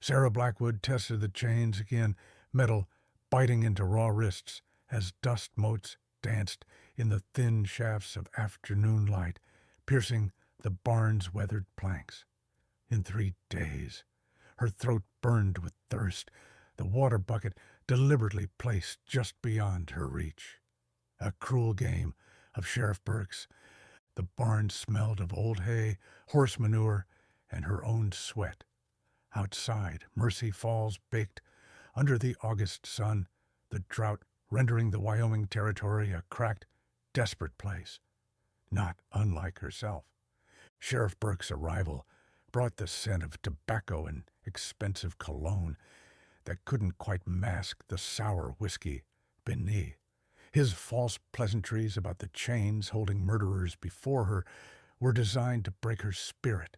Sarah Blackwood tested the chains again, metal biting into raw wrists as dust motes danced in the thin shafts of afternoon light, piercing the barn's weathered planks. In 3 days, her throat burned with thirst, the water bucket deliberately placed just beyond her reach. A cruel game of Sheriff Burke's. The barn smelled of old hay, horse manure, and her own sweat. Outside, Mercy Falls baked under the August sun, the drought rendering the Wyoming Territory a cracked, desperate place. Not unlike herself. Sheriff Burke's arrival brought the scent of tobacco and expensive cologne that couldn't quite mask the sour whiskey beneath. His false pleasantries about the chains holding murderers before her were designed to break her spirit.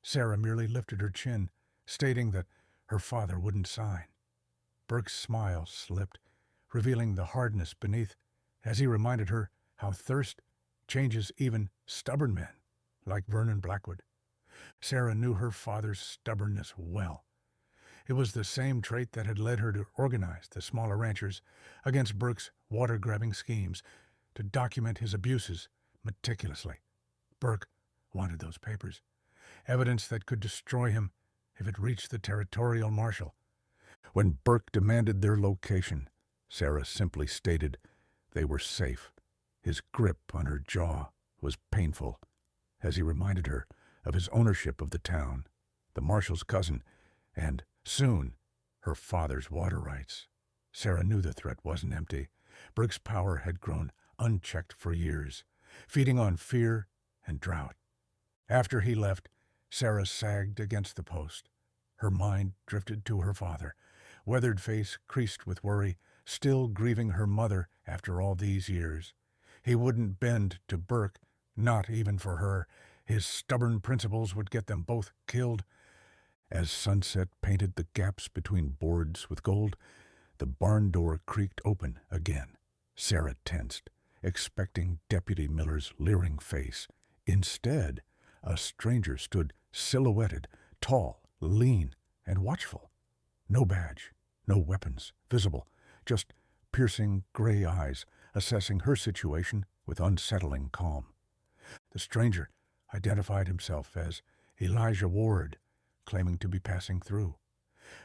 Sarah merely lifted her chin, stating that her father wouldn't sign. Burke's smile slipped, revealing the hardness beneath, as he reminded her how thirst changes even stubborn men, like Vernon Blackwood. Sarah knew her father's stubbornness well. It was the same trait that had led her to organize the smaller ranchers against Burke's water-grabbing schemes, to document his abuses meticulously. Burke wanted those papers, evidence that could destroy him if it reached the territorial marshal. When Burke demanded their location, Sarah simply stated they were safe. His grip on her jaw was painful as he reminded her of his ownership of the town, the marshal's cousin, and, soon, her father's water rights. Sarah knew the threat wasn't empty. Burke's power had grown unchecked for years, feeding on fear and drought. After he left, Sarah sagged against the post. Her mind drifted to her father, weathered face creased with worry, still grieving her mother after all these years. He wouldn't bend to Burke, not even for her. His stubborn principles would get them both killed. As sunset painted the gaps between boards with gold, the barn door creaked open again. Sarah tensed, expecting Deputy Miller's leering face. Instead, a stranger stood silhouetted, tall, lean, and watchful. No badge, no weapons visible, just piercing gray eyes assessing her situation with unsettling calm. The stranger identified himself as Elijah Ward, claiming to be passing through.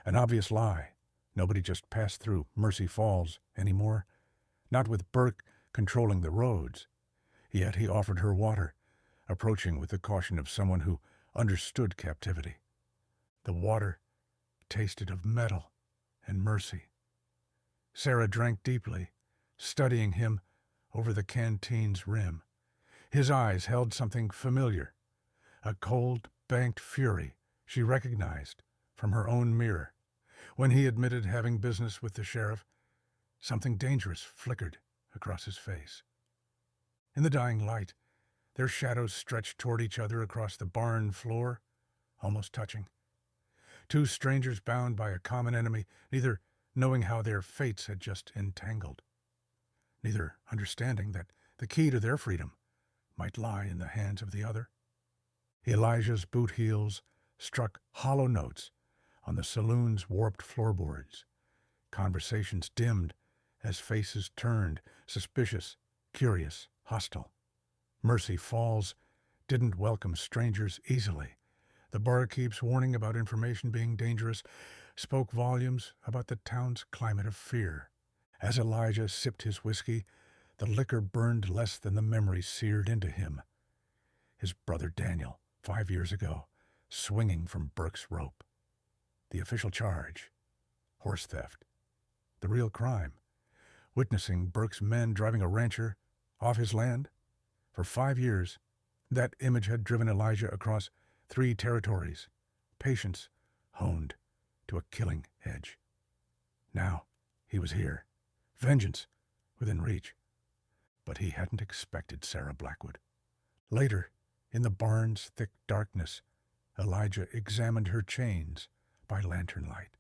An obvious lie. Nobody just passed through Mercy Falls anymore, not with Burke controlling the roads. Yet he offered her water, approaching with the caution of someone who understood captivity. The water tasted of metal and mercy. Sarah drank deeply, studying him over the canteen's rim. His eyes held something familiar, a cold, banked fury she recognized from her own mirror. When he admitted having business with the sheriff, something dangerous flickered across his face. In the dying light, their shadows stretched toward each other across the barn floor, almost touching. Two strangers bound by a common enemy, neither knowing how their fates had just entangled, neither understanding that the key to their freedom might lie in the hands of the other. Elijah's boot heels struck hollow notes on the saloon's warped floorboards. Conversations dimmed as faces turned, suspicious, curious, hostile. Mercy Falls didn't welcome strangers easily. The barkeep's warning about information being dangerous spoke volumes about the town's climate of fear. As Elijah sipped his whiskey, the liquor burned less than the memory seared into him. His brother Daniel, 5 years ago, swinging from Burke's rope. The official charge, horse theft. The real crime, witnessing Burke's men driving a rancher off his land. For 5 years, that image had driven Elijah across 3 territories, patience honed to a killing edge. Now he was here, vengeance within reach. But he hadn't expected Sarah Blackwood. Later, in the barn's thick darkness, Elijah examined her chains by lantern light.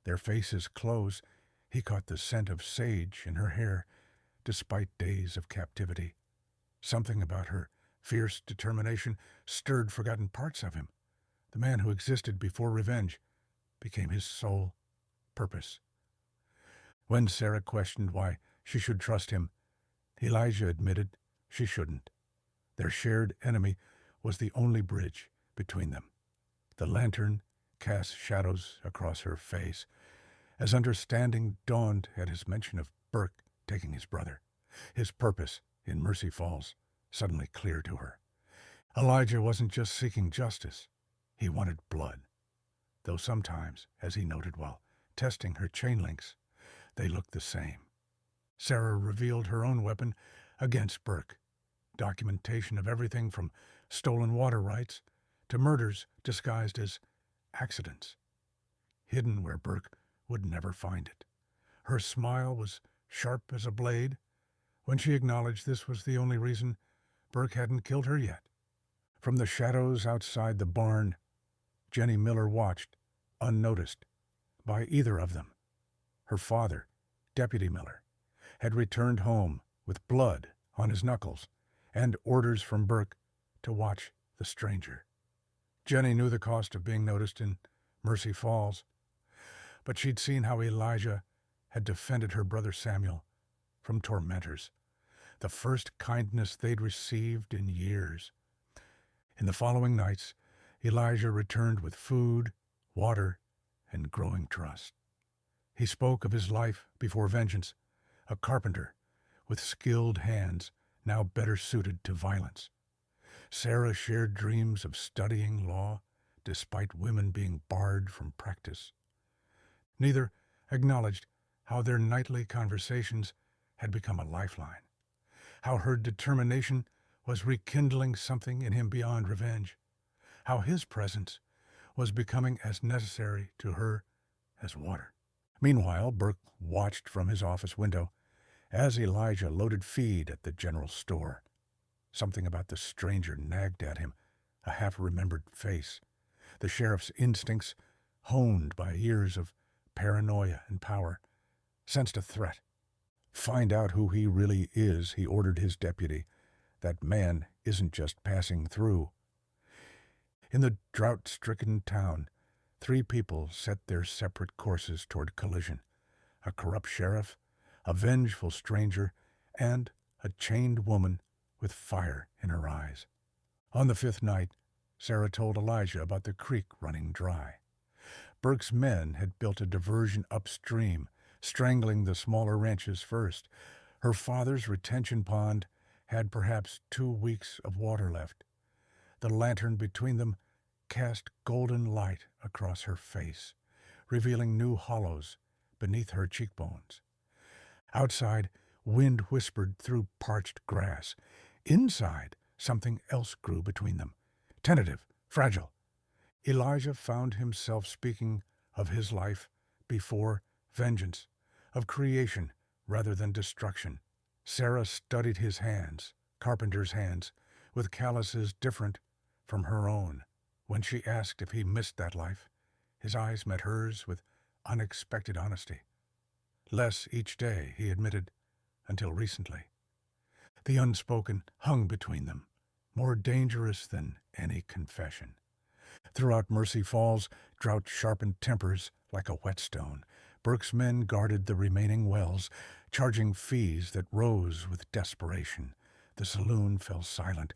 Their faces close, he caught the scent of sage in her hair, despite days of captivity. Something about her fierce determination stirred forgotten parts of him, the man who existed before revenge, became his sole purpose. When Sarah questioned why she should trust him, Elijah admitted she shouldn't. Their shared enemy was the only bridge between them. The lantern cast shadows across her face as understanding dawned at his mention of Burke taking his brother, his purpose in Mercy Falls suddenly clear to her. Elijah wasn't just seeking justice, he wanted blood. Though sometimes, as he noted while testing her chain links, they looked the same. Sarah revealed her own weapon against Burke, documentation of everything from stolen water rights to murders disguised as accidents, hidden where Burke would never find it. Her smile was sharp as a blade when she acknowledged this was the only reason Burke hadn't killed her yet. From the shadows outside the barn, Jenny Miller watched, unnoticed by either of them. Her father, Deputy Miller, had returned home with blood on his knuckles and orders from Burke to watch the stranger. Jenny knew the cost of being noticed in Mercy Falls, but she'd seen how Elijah had defended her brother Samuel from tormentors, the first kindness they'd received in years. In the following nights, Elijah returned with food, water, and growing trust. He spoke of his life before vengeance, a carpenter with skilled hands now better suited to violence. Sarah shared dreams of studying law despite women being barred from practice. Neither acknowledged how their nightly conversations had become a lifeline, how her determination was rekindling something in him beyond revenge, how his presence was becoming as necessary to her as water. Meanwhile, Burke watched from his office window as Elijah loaded feed at the general store. Something about the stranger nagged at him, a half-remembered face. The sheriff's instincts, honed by years of paranoia and power, sensed a threat. Find out who he really is, he ordered his deputy. That man isn't just passing through. In the drought-stricken town, 3 people set their separate courses toward collision: a corrupt sheriff, a vengeful stranger, and a chained woman with fire in her eyes. On the 5th night, Sarah told Elijah about the creek running dry. Burke's men had built a diversion upstream, strangling the smaller ranches first. Her father's retention pond had perhaps 2 weeks of water left. The lantern between them cast golden light across her face, revealing new hollows beneath her cheekbones. Outside, wind whispered through parched grass. Inside, something else grew between them, tentative, fragile. Elijah found himself speaking of his life before vengeance, of creation rather than destruction. Sarah studied his hands, carpenter's hands, with calluses different from her own. When she asked if he missed that life, his eyes met hers with unexpected honesty. Less each day, he admitted, until recently. The unspoken hung between them, more dangerous than any confession. Throughout Mercy Falls, drought sharpened tempers like a whetstone. Burke's men guarded the remaining wells, charging fees that rose with desperation. The saloon fell silent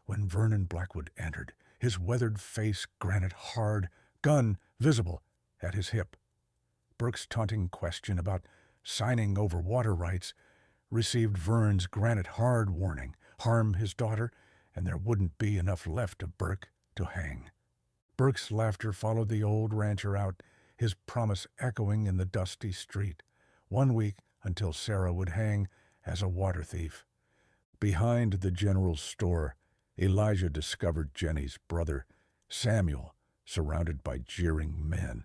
when Vernon Blackwood entered, his weathered face granite hard, gun visible at his hip. Burke's taunting question about signing over water rights received Vern's granite hard warning: harm his daughter, and there wouldn't be enough left of Burke to hang. Burke's laughter followed the old rancher out, his promise echoing in the dusty street. 1 week until Sarah would hang as a water thief. Behind the general store, Elijah discovered Jenny's brother, Samuel, surrounded by jeering men.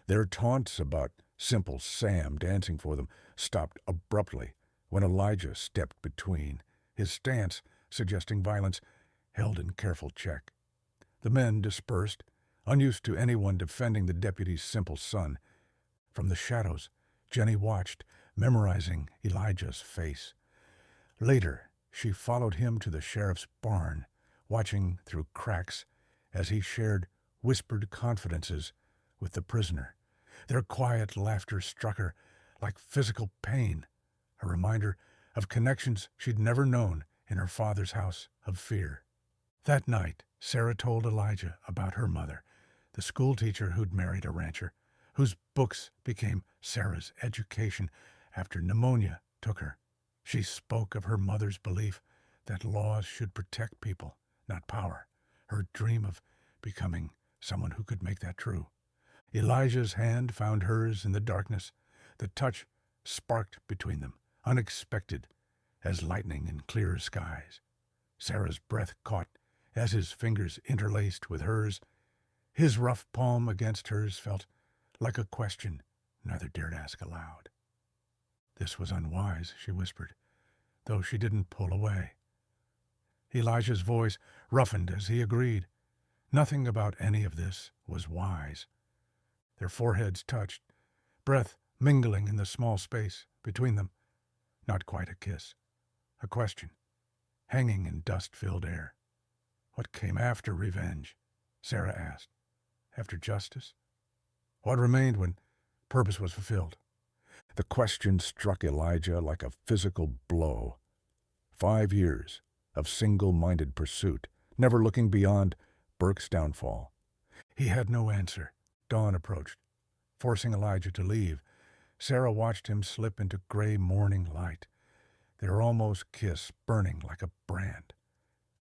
Their taunts about Simple Sam dancing for them stopped abruptly when Elijah stepped between, his stance suggesting violence held in careful check. The men dispersed, unused to anyone defending the deputy's simple son. From the shadows, Jenny watched, memorizing Elijah's face. Later, she followed him to the sheriff's barn, watching through cracks as he shared whispered confidences with the prisoner. Their quiet laughter struck her like physical pain, a reminder of connections she'd never known in her father's house of fear. That night, Sarah told Elijah about her mother, the schoolteacher who'd married a rancher, whose books became Sarah's education after pneumonia took her. She spoke of her mother's belief that laws should protect people, not power, her dream of becoming someone who could make that true. Elijah's hand found hers in the darkness. The touch sparked between them, unexpected as lightning in clear skies. Sarah's breath caught as his fingers interlaced with hers. His rough palm against hers felt like a question neither dared ask aloud. This was unwise, she whispered, though she didn't pull away. Elijah's voice roughened as he agreed. Nothing about any of this was wise. Their foreheads touched, breath mingling in the small space between them. Not quite a kiss, a question, hanging in dust-filled air. What came after revenge? Sarah asked. After justice? What remained when purpose was fulfilled? The question struck Elijah like a physical blow. 5 years of single-minded pursuit, never looking beyond Burke's downfall. He had no answer. Dawn approached, forcing Elijah to leave. Sarah watched him slip into gray morning light, their almost kiss burning like a brand.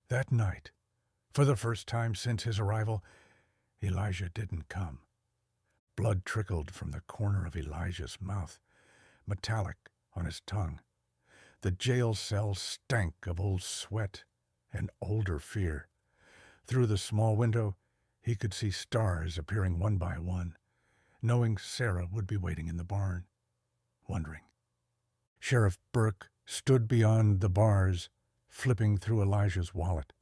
That night, for the first time since his arrival, Elijah didn't come. Blood trickled from the corner of Elijah's mouth, metallic on his tongue. The jail cell stank of old sweat and older fear. Through the small window, he could see stars appearing one by one, knowing Sarah would be waiting in the barn, wondering. Sheriff Burke stood beyond the bars, flipping through Elijah's wallet.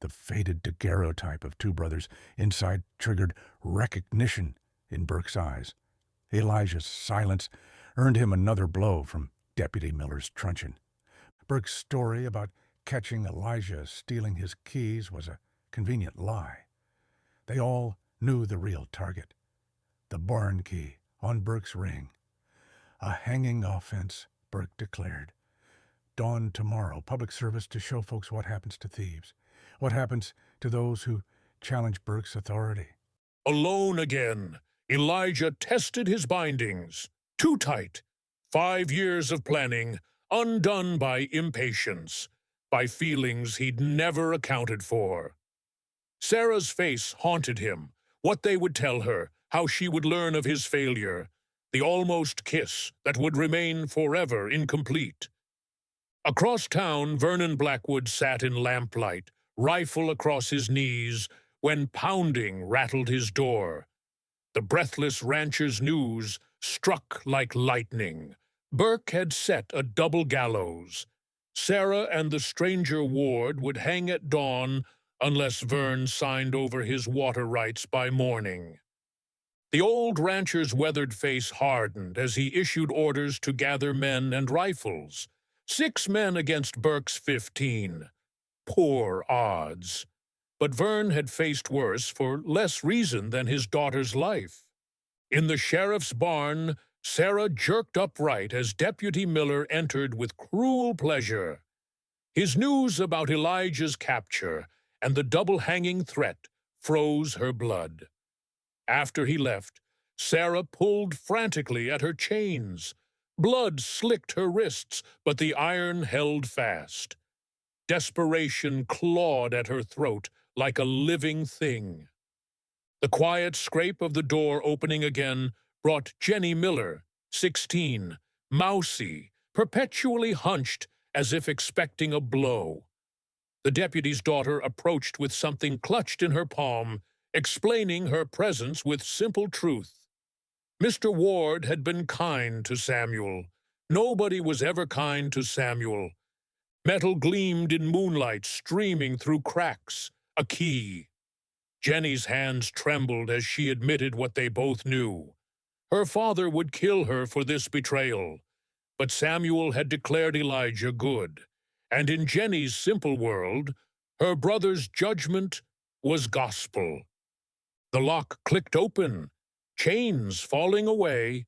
The faded daguerreotype of two brothers inside triggered recognition in Burke's eyes. Elijah's silence earned him another blow from Deputy Miller's truncheon. Burke's story about catching Elijah stealing his keys was a convenient lie. They all knew the real target. The barn key on Burke's ring. A hanging offense, Burke declared. Dawn tomorrow, public service to show folks what happens to thieves. What happens to those who challenge Burke's authority. Alone again, Elijah tested his bindings. Too tight. 5 years of planning, undone by impatience, by feelings he'd never accounted for. Sarah's face haunted him, what they would tell her, how she would learn of his failure, the almost kiss that would remain forever incomplete. Across town, Vernon Blackwood sat in lamplight, rifle across his knees, when pounding rattled his door. The breathless rancher's news struck like lightning. Burke had set a double gallows. Sarah and the stranger ward would hang at dawn unless Vern signed over his water rights by morning. The old rancher's weathered face hardened as he issued orders to gather men and rifles. 6 men against Burke's 15. Poor odds. But Vern had faced worse for less reason than his daughter's life. In the sheriff's barn, Sarah jerked upright as Deputy Miller entered with cruel pleasure. His news about Elijah's capture and the double-hanging threat froze her blood. After he left, Sarah pulled frantically at her chains. Blood slicked her wrists, but the iron held fast. Desperation clawed at her throat like a living thing. The quiet scrape of the door opening again brought Jenny Miller, 16, mousy, perpetually hunched as if expecting a blow. The deputy's daughter approached with something clutched in her palm, explaining her presence with simple truth. Mr. Ward had been kind to Samuel. Nobody was ever kind to Samuel. Metal gleamed in moonlight, streaming through cracks. A key. Jenny's hands trembled as she admitted what they both knew. Her father would kill her for this betrayal. But Samuel had declared Elijah good, and in Jenny's simple world, her brother's judgment was gospel. The lock clicked open, chains falling away.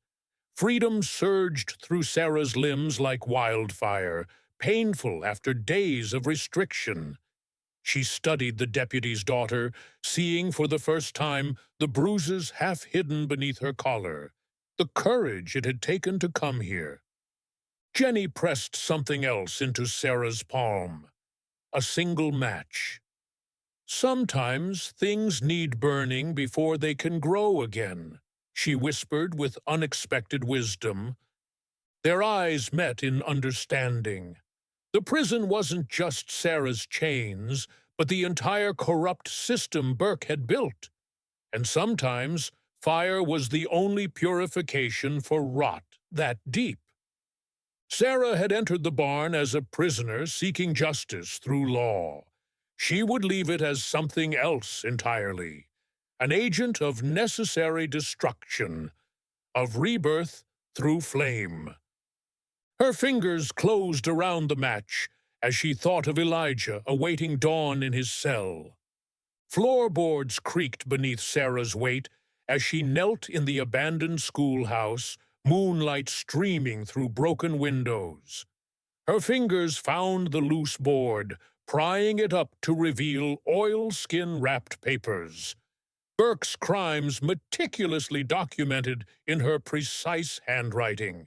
Freedom surged through Sarah's limbs like wildfire, painful after days of restriction. She studied the deputy's daughter, seeing for the first time the bruises half hidden beneath her collar, the courage it had taken to come here. Jenny pressed something else into Sarah's palm, a single match. Sometimes things need burning before they can grow again, she whispered with unexpected wisdom. Their eyes met in understanding. The prison wasn't just Sarah's chains, but the entire corrupt system Burke had built. And sometimes fire was the only purification for rot that deep. Sarah had entered the barn as a prisoner seeking justice through law. She would leave it as something else entirely, an agent of necessary destruction, of rebirth through flame. Her fingers closed around the match as she thought of Elijah awaiting dawn in his cell. Floorboards creaked beneath Sarah's weight as she knelt in the abandoned schoolhouse, moonlight streaming through broken windows. Her fingers found the loose board, prying it up to reveal oilskin-wrapped papers. Burke's crimes meticulously documented in her precise handwriting.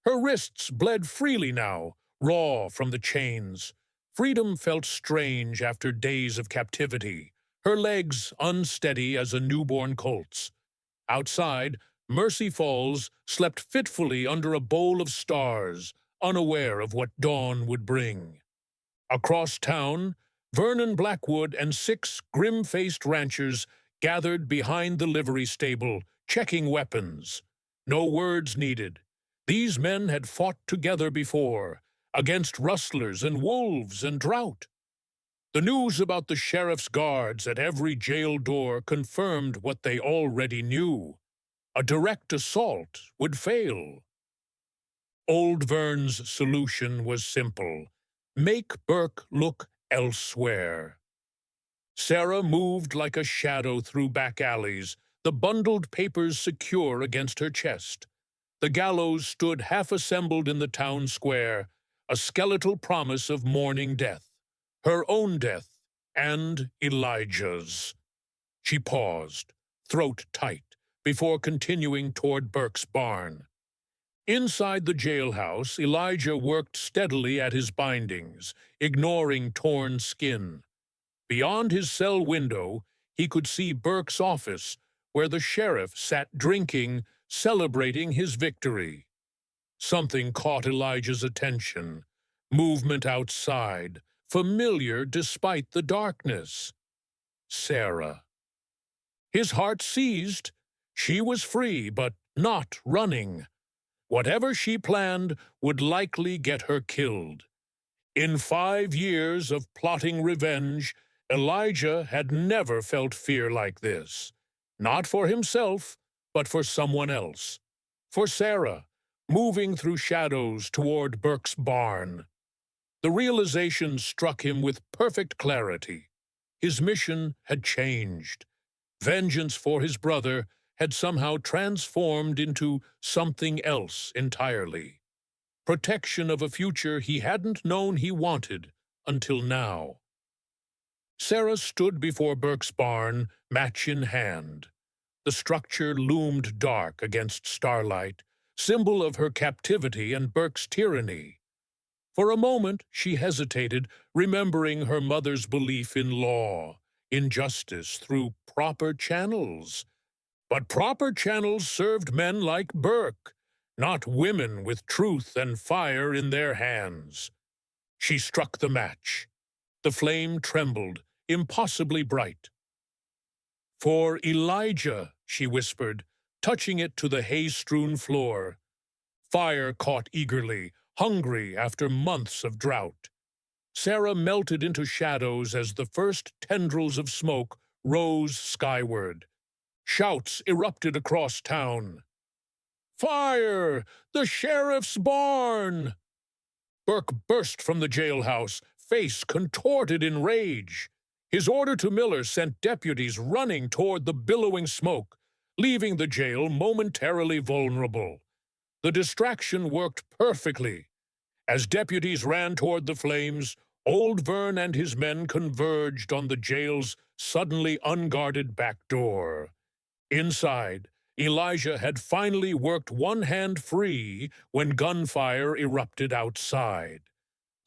Her wrists bled freely now, raw from the chains. Freedom felt strange after days of captivity, her legs unsteady as a newborn colt's. Outside, Mercy Falls slept fitfully under a bowl of stars, unaware of what dawn would bring. Across town, Vernon Blackwood and 6 grim-faced ranchers gathered behind the livery stable, checking weapons. No words needed. These men had fought together before, against rustlers and wolves and drought. The news about the sheriff's guards at every jail door confirmed what they already knew. A direct assault would fail. Old Vern's solution was simple: make Burke look elsewhere. Sarah moved like a shadow through back alleys, the bundled papers secure against her chest. The gallows stood half-assembled in the town square, a skeletal promise of mourning death, her own death, and Elijah's. She paused, throat tight, before continuing toward Burke's barn. Inside the jailhouse, Elijah worked steadily at his bindings, ignoring torn skin. Beyond his cell window, he could see Burke's office, where the sheriff sat drinking, celebrating his victory. Something caught Elijah's attention. Movement outside, familiar despite the darkness. Sarah. His heart seized. She was free, but not running. Whatever she planned would likely get her killed. In 5 years of plotting revenge, Elijah had never felt fear like this. Not for himself, but for someone else. For Sarah, moving through shadows toward Burke's barn. The realization struck him with perfect clarity. His mission had changed. Vengeance for his brother had somehow transformed into something else entirely. Protection of a future he hadn't known he wanted until now. Sarah stood before Burke's barn, match in hand. The structure loomed dark against starlight, symbol of her captivity and Burke's tyranny. For a moment she hesitated, remembering her mother's belief in law, in justice through proper channels. But proper channels served men like Burke, not women with truth and fire in their hands. She struck the match. The flame trembled, impossibly bright. "For Elijah," she whispered, touching it to the hay-strewn floor. Fire caught eagerly, hungry after months of drought. Sarah melted into shadows as the first tendrils of smoke rose skyward. Shouts erupted across town. "Fire! The sheriff's barn!" Burke burst from the jailhouse, face contorted in rage. His order to Miller sent deputies running toward the billowing smoke. leaving the jail momentarily vulnerable. The distraction worked perfectly. As deputies ran toward the flames, old Vern and his men converged on the jail's suddenly unguarded back door. Inside, Elijah had finally worked one hand free when gunfire erupted outside.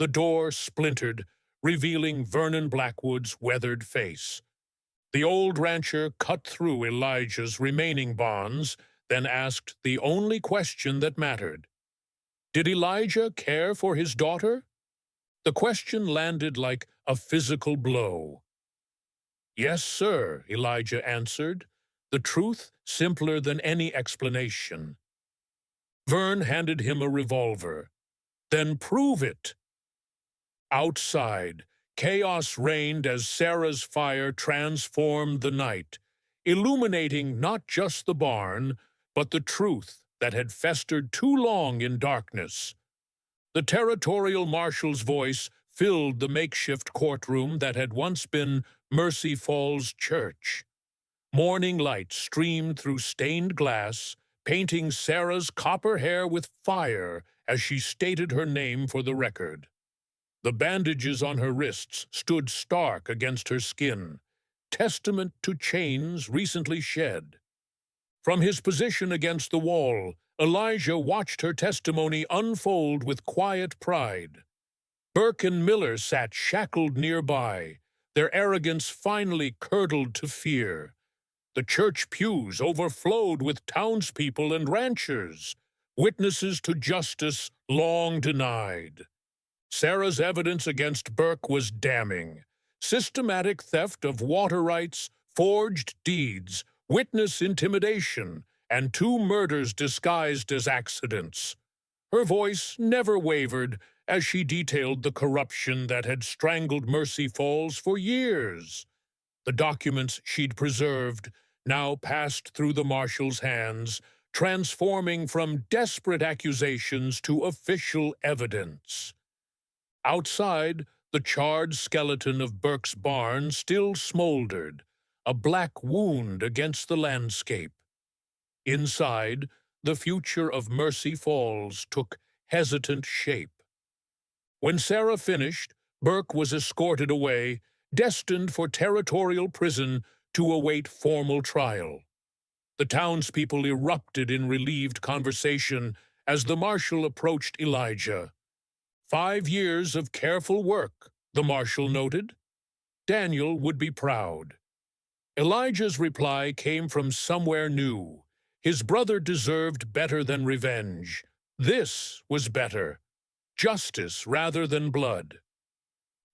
The door splintered, revealing Vernon Blackwood's weathered face. The old rancher cut through Elijah's remaining bonds, then asked the only question that mattered. Did Elijah care for his daughter? The question landed like a physical blow. Yes, sir, Elijah answered, the truth simpler than any explanation. Vern handed him a revolver. Then prove it. Outside, chaos reigned as Sarah's fire transformed the night, illuminating not just the barn, but the truth that had festered too long in darkness. The territorial marshal's voice filled the makeshift courtroom that had once been Mercy Falls Church. Morning light streamed through stained glass, painting Sarah's copper hair with fire as she stated her name for the record. The bandages on her wrists stood stark against her skin, testament to chains recently shed. From his position against the wall, Elijah watched her testimony unfold with quiet pride. Burke and Miller sat shackled nearby, their arrogance finally curdled to fear. The church pews overflowed with townspeople and ranchers, witnesses to justice long denied. Sarah's evidence against Burke was damning. Systematic theft of water rights, forged deeds, witness intimidation, and 2 murders disguised as accidents. Her voice never wavered as she detailed the corruption that had strangled Mercy Falls for years. The documents she'd preserved now passed through the marshal's hands, transforming from desperate accusations to official evidence. Outside, the charred skeleton of Burke's barn still smoldered, a black wound against the landscape. Inside, the future of Mercy Falls took hesitant shape. When Sarah finished, Burke was escorted away, destined for territorial prison to await formal trial. The townspeople erupted in relieved conversation as the marshal approached Elijah. 5 years of careful work, the marshal noted. Daniel would be proud. Elijah's reply came from somewhere new. His brother deserved better than revenge. This was better. Justice rather than blood.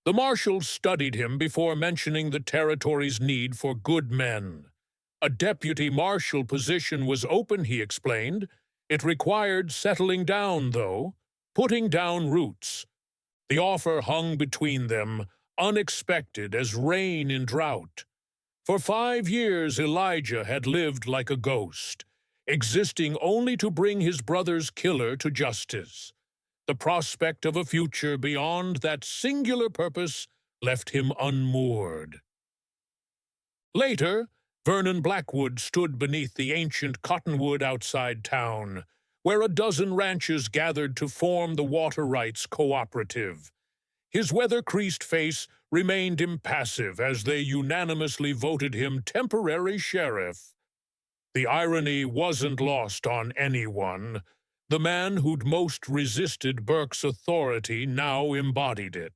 The marshal studied him before mentioning the territory's need for good men. A deputy marshal position was open, he explained. It required settling down, though, putting down roots. The offer hung between them, unexpected as rain in drought. For 5 years Elijah had lived like a ghost, existing only to bring his brother's killer to justice. The prospect of a future beyond that singular purpose left him unmoored. Later, Vernon Blackwood stood beneath the ancient cottonwood outside town, where a dozen ranches gathered to form the Water Rights Cooperative. His weather-creased face remained impassive as they unanimously voted him temporary sheriff. The irony wasn't lost on anyone. The man who'd most resisted Burke's authority now embodied it.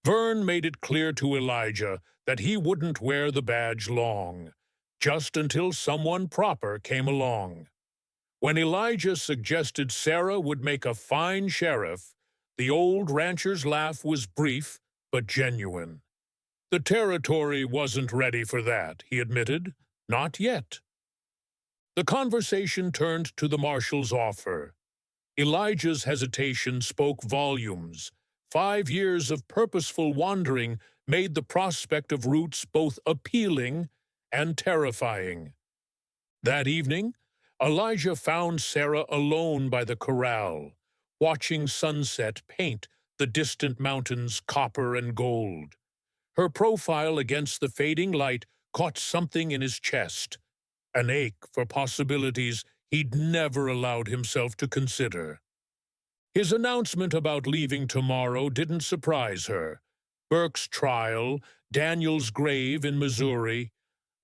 Vern made it clear to Elijah that he wouldn't wear the badge long, just until someone proper came along. When Elijah suggested Sarah would make a fine sheriff, the old rancher's laugh was brief but genuine. The territory wasn't ready for that, he admitted. Not yet. The conversation turned to the marshal's offer. Elijah's hesitation spoke volumes. 5 years of purposeful wandering made the prospect of roots both appealing and terrifying. That evening, Elijah found Sarah alone by the corral, watching sunset paint the distant mountains copper and gold. Her profile against the fading light caught something in his chest. an ache for possibilities he'd never allowed himself to consider. His announcement about leaving tomorrow didn't surprise her. Burke's trial, Daniel's grave in Missouri,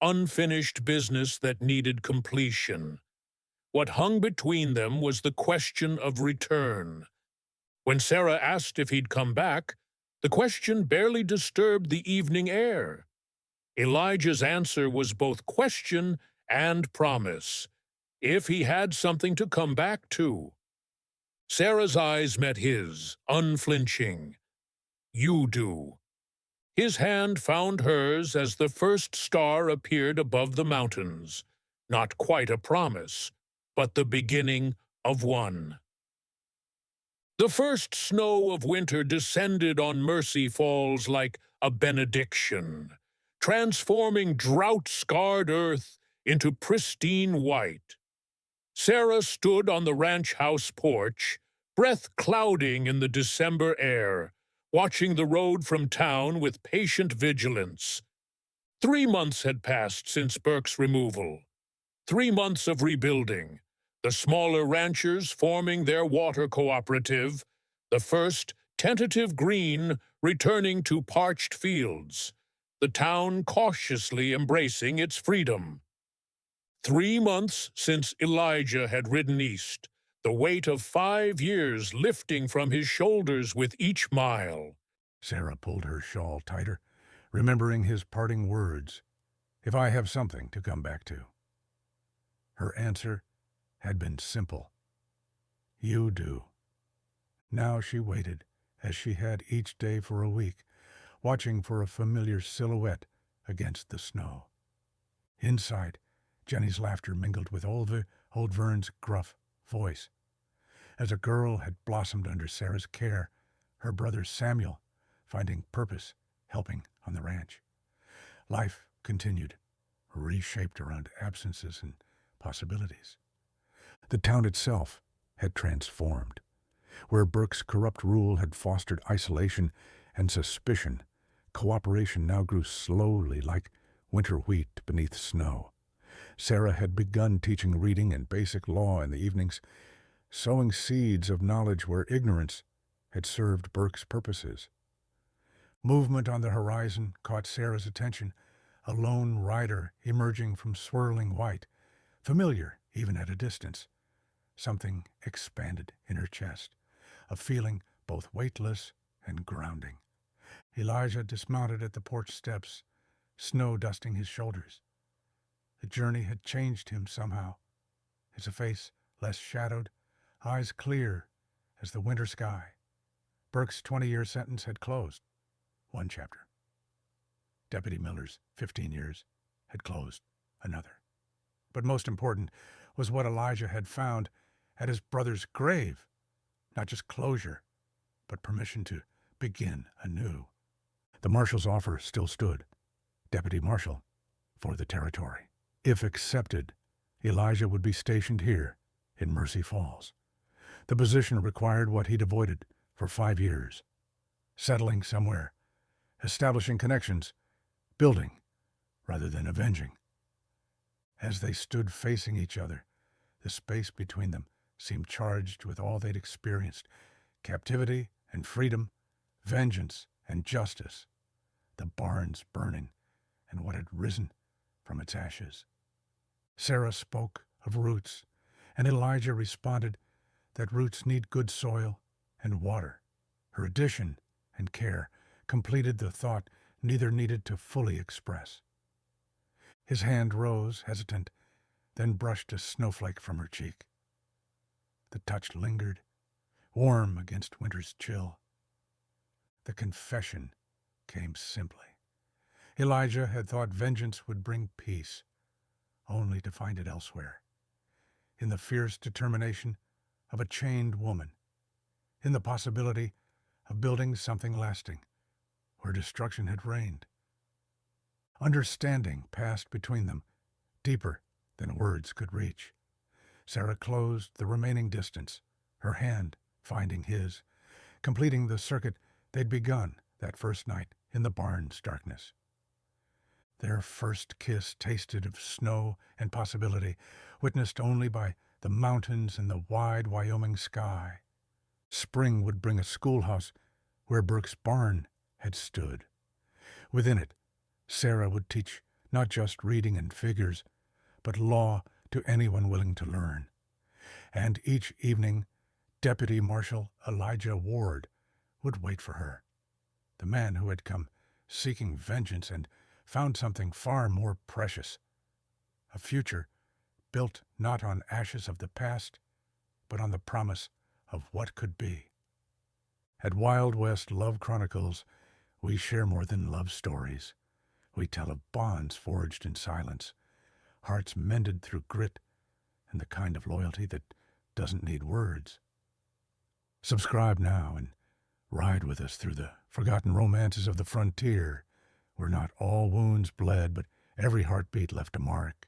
unfinished business that needed completion. What hung between them was the question of return. When Sarah asked if he'd come back, the question barely disturbed the evening air. Elijah's answer was both question and promise, if he had something to come back to. Sarah's eyes met his, unflinching. "You do." His hand found hers as the first star appeared above the mountains. Not quite a promise, but the beginning of one. The first snow of winter descended on Mercy Falls like a benediction, transforming drought-scarred earth into pristine white. Sarah stood on the ranch house porch, breath clouding in the December air, watching the road from town with patient vigilance. 3 months had passed since Burke's removal. 3 months of rebuilding, the smaller ranchers forming their water cooperative, the first tentative green returning to parched fields, the town cautiously embracing its freedom. 3 months since Elijah had ridden east, the weight of 5 years lifting from his shoulders with each mile. Sarah pulled her shawl tighter, remembering his parting words, "If I have something to come back to." Her answer had been simple. "You do." Now she waited, as she had each day for a week, watching for a familiar silhouette against the snow. Inside, Jenny's laughter mingled with old Vern's gruff voice. As a girl had blossomed under Sarah's care, her brother Samuel finding purpose, helping on the ranch. Life continued, reshaped around absences and possibilities. The town itself had transformed. Where Burke's corrupt rule had fostered isolation and suspicion, cooperation now grew slowly like winter wheat beneath snow. Sarah had begun teaching reading and basic law in the evenings, sowing seeds of knowledge where ignorance had served Burke's purposes. Movement on the horizon caught Sarah's attention, a lone rider emerging from swirling white, familiar even at a distance. Something expanded in her chest, a feeling both weightless and grounding. Elijah dismounted at the porch steps, snow dusting his shoulders. The journey had changed him somehow, his face less shadowed, eyes clear as the winter sky. Burke's 20-year sentence had closed. One chapter. Deputy Miller's 15 years had closed another. But most important was what Elijah had found at his brother's grave. Not just closure, but permission to begin anew. The marshal's offer still stood. Deputy Marshal for the territory. If accepted, Elijah would be stationed here in Mercy Falls. The position required what he'd avoided for 5 years. Settling somewhere, establishing connections, building rather than avenging. As they stood facing each other, the space between them seemed charged with all they'd experienced, captivity and freedom, vengeance and justice, the barns burning and what had risen from its ashes. Sarah spoke of roots, and Elijah responded that roots need good soil and water. Her addition and care completed the thought neither needed to fully express. His hand rose, hesitant, then brushed a snowflake from her cheek. The touch lingered, warm against winter's chill. The confession came simply. Elijah had thought vengeance would bring peace, only to find it elsewhere. In the fierce determination of a chained woman, in the possibility of building something lasting, where destruction had reigned. Understanding passed between them, deeper than words could reach. Sarah closed the remaining distance, her hand finding his, completing the circuit they'd begun that first night in the barn's darkness. Their first kiss tasted of snow and possibility, witnessed only by the mountains and the wide Wyoming sky. Spring would bring a schoolhouse where Burke's barn had stood. Within it, Sarah would teach not just reading and figures, but law to anyone willing to learn. And each evening, Deputy Marshal Elijah Ward would wait for her, the man who had come seeking vengeance and found something far more precious, a future built not on ashes of the past, but on the promise of what could be. At West Love Chronicles, we share more than love stories. We tell of bonds forged in silence, hearts mended through grit, and the kind of loyalty that doesn't need words. Subscribe now and ride with us through the forgotten romances of the frontier, where not all wounds bled, but every heartbeat left a mark.